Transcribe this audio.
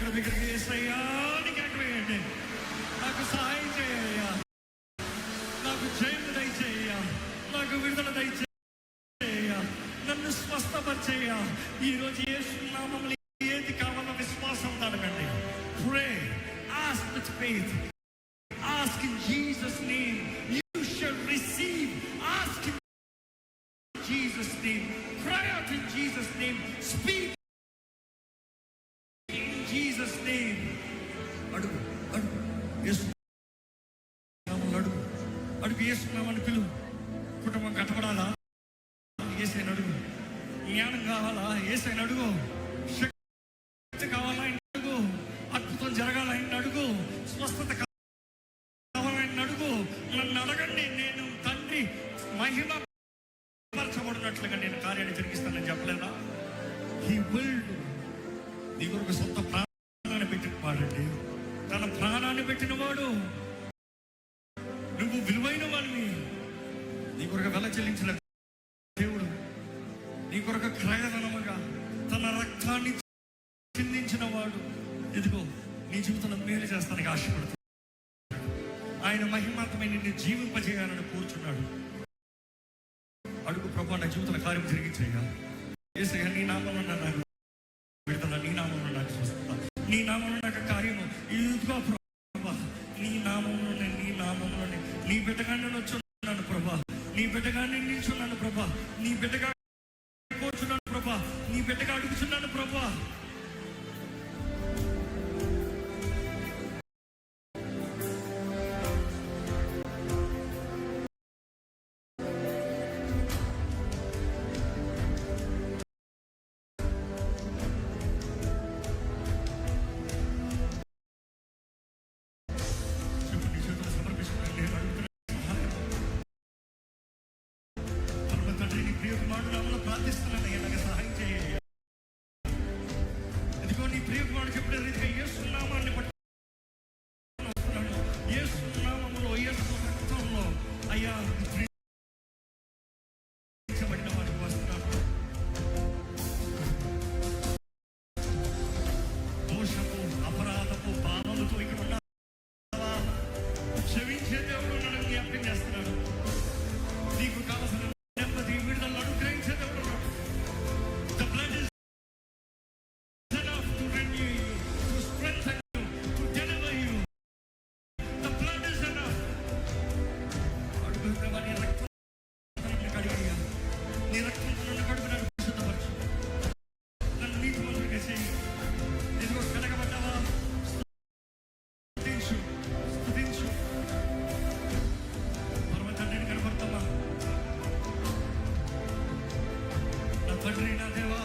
దగ్గరికి యేసయ్యా అని కేకవేయండి. నాకు సహాయం చేయ్యా, నాకు జయము దయచేయ్యా, నాకు విడుదల దయచేయ్యా, నన్ను స్వస్థపరిచేయ్యా. ఈరోజు యేసు నామములో ఏది కావాలో విశ్వాసంతో అడగండి. Pray, ask with faith, ask in Jesus name, you shall receive. Ask in Jesus name, cry out in Jesus name, speak in Jesus name. అడుగు అడుగు, యేసు నామములో అడుగు, అడుగు. యేసు నామములో పిలువు. కుటుంబం కట్టబడాలా? యేసయ్యను అడుగు. జ్ఞానం కావాలా? యేసయ్యను అడుగు. శక్తి కావాలా? అడుగు. అద్భుతం జరగాలా? అడుగు. స్వస్థత కావాలా? అడుగు. నన్ను అడగండి, నేను తండ్రి మహిమ పరచబడినట్లుగా నేను కార్యాన్ని జరిగిస్తానని చెప్పలేదా? He will do. నీ కొరకు సొంత ప్రాణాన్ని పెట్టిన వాడండి, తన ప్రాణాన్ని పెట్టిన వాడు. నువ్వు విలువైన వాడిని. నీ కొరకు వెల చెల్లించిన దేవుడు, నీ కొరకు క్రయధనముగా తన రక్తాన్ని చిందించిన వాడు. ఇదిగో నీ జీవితంలో మేలు చేస్తానికి ఆశపడుతున్నాడు. ఆయన మహిమాంతమై నిన్ను జీవింపజేయాలని కూర్చున్నాడు. అడుగు, ప్రభా నా జీవితంలో కార్యం జరిగించయ్యా. యేసయ్యా నీ నామములో నాకు విడుదల, నీ నామములో నాకు స్వస్థత, నీ నామములో నాకు కార్యము. ఇదిగో ప్రభా నీ నామములోనే, నీ నామములోనే నీ బిడ్డగా నేను వచ్చున్నాను ప్రభా, నీ బిడ్డగా నేను నిల్చున్నాను ప్రభా, నీ బిడ్డగా కోరుచున్నాను ప్రభా, నీ బిడ్డగా అడుగుచున్నాను ప్రభా. ప్రార్థిస్తున్నాను, నాకు సహాయం చేయాలి. ఇదిగో నీ ప్రియకుమారుడు చెప్పిన రీతిగా యేసు నామాన్ని బట్టి వస్తున్నాను. యేసు నామములో, యేసు రక్తంలో అయ్యా ప్రియబడిన వాడికి వస్తున్నాను. దోషము, అపరాధము, పాపములతో ఇక్కడ ఉన్నావా? క్షమించే దేవుడు నన్ను జ్ఞాపకం చేస్తున్నాడు. నీకు కావలసిన నెమ్మది, విడుదల అనుగ్రహించే దేవుడు. The blood is enough to renew you, to strengthen you, to deliver you. The blood is enough. అడుగుతున్నా, నీ రక్తం నన్ను కడిగయ్యా, నీ రక్తం నన్ను కడుగు, నన్ను పరిశుద్ధపరచు, నన్ను నీతిమంతుడిగా చేయి. ఇదిగో కడగబడ్డావా? స్తుతించు, స్తుతించు. పరమ తండ్రిని కనపడతావా? నా తండ్రి, నా దేవా,